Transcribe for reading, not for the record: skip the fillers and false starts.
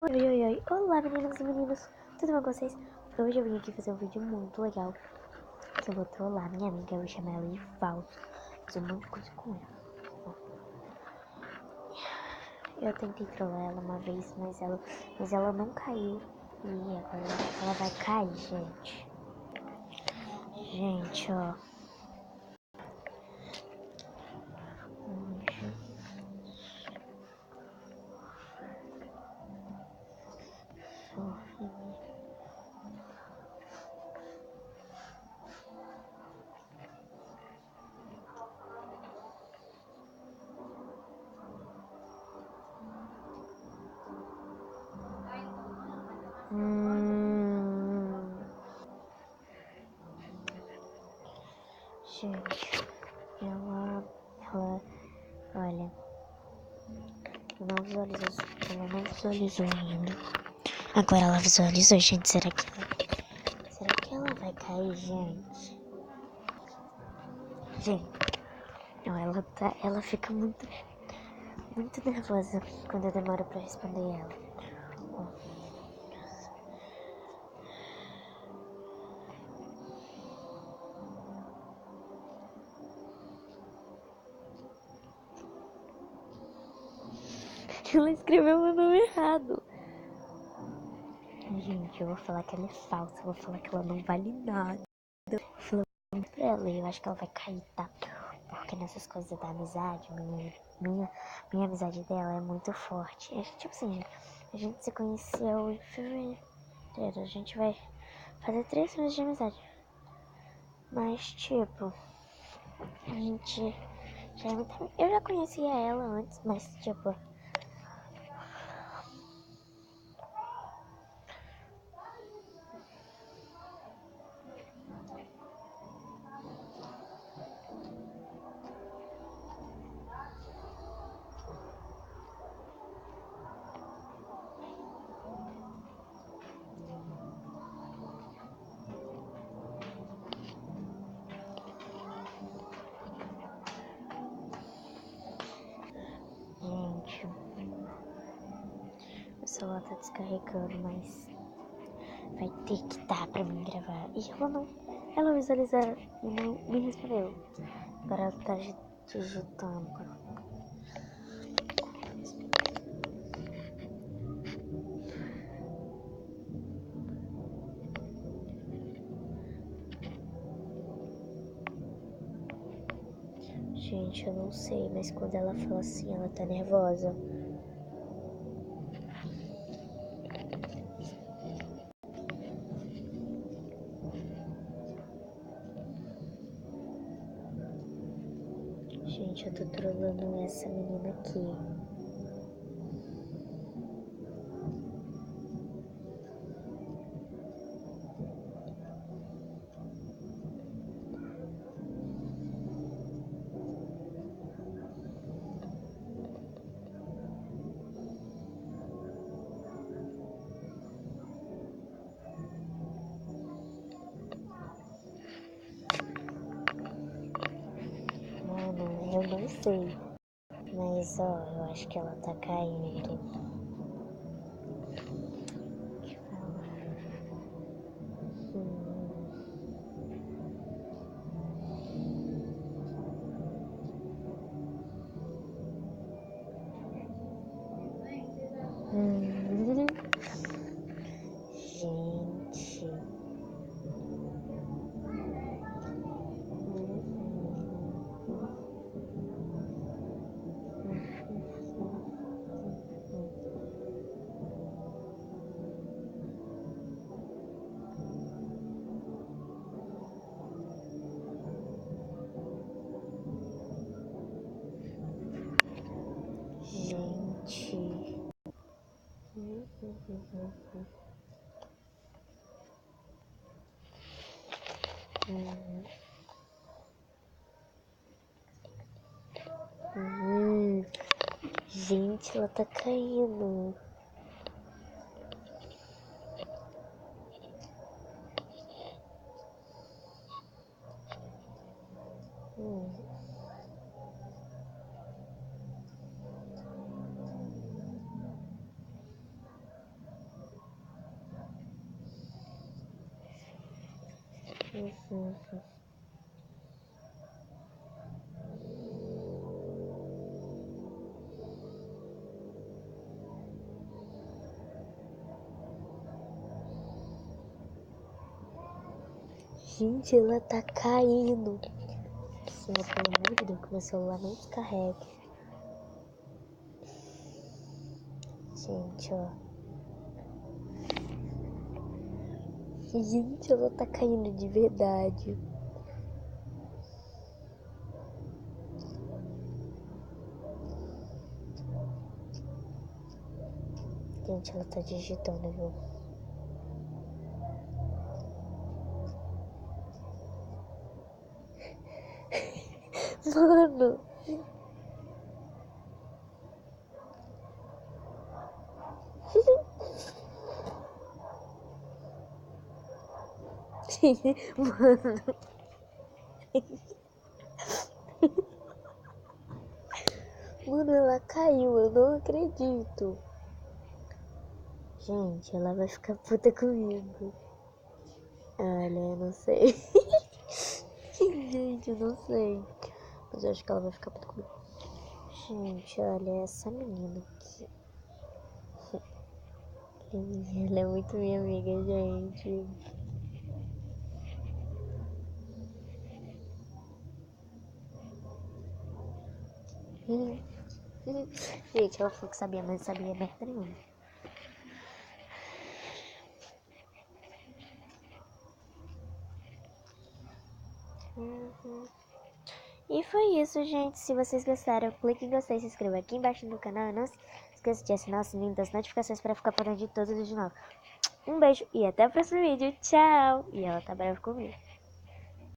Oi, oi, oi, olá meninas e meninos, tudo bom com vocês? Hoje eu vim aqui fazer um vídeo muito legal, que eu vou trollar minha amiga, eu vou chamar ela de falso, fazer um monte de coisa com ela. Eu tentei trollar ela uma vez, mas ela não caiu, e agora ela vai cair, gente. Gente, ó. Gente, ela, olha, ela não visualizou ainda. Agora ela visualizou, gente, será que ela vai cair, gente? Gente, não, ela fica muito nervosa quando eu demoro pra responder ela. Ela escreveu meu nome errado. Gente, eu vou falar que ela é falsa, eu vou falar que ela não vale nada. Eu vou falar pra ela e eu acho que ela vai cair, tá? Porque nessas coisas da amizade, minha amizade dela é muito forte. Tipo assim, a gente se conheceu em fevereiro. A gente vai fazer 3 meses de amizade. Mas, tipo, a gente já é muito... Eu já conhecia ela antes, mas, tipo... Gente, o celular tá descarregando, mas vai ter que dar pra mim gravar. E ela visualizou e não me respondeu. Agora ela tá digitando. Gente, eu não sei, mas quando ela fala assim, ela tá nervosa. Gente, eu tô trolando essa menina aqui. Mano, eu não sei. Mas, ó, eu acho que ela tá caindo. Deixa eu falar. Gente. Gente. Gente, ela tá caindo. Gente, ela tá caindo. Senhor, pelo amor de Deus, que meu celular não descarrega. Gente, ó. Gente, ela tá caindo de verdade. Gente, ela tá digitando, viu? Mano. Mano. Mano, ela caiu, eu não acredito. Gente, ela vai ficar puta comigo. Olha, eu não sei. Gente, eu não sei. Mas eu acho que ela vai ficar puta comigo. Gente, olha essa menina aqui. Ela é muito minha amiga, gente. Gente, ela falou que sabia, mas não sabia merda nenhuma. E foi isso, gente. Se vocês gostaram, clique em gostei, se inscreva aqui embaixo no canal. E não se esqueça de assinar o sininho das notificações para ficar por dentro de todos os de novo. Um beijo e até o próximo vídeo. Tchau! E ela tá brava comigo.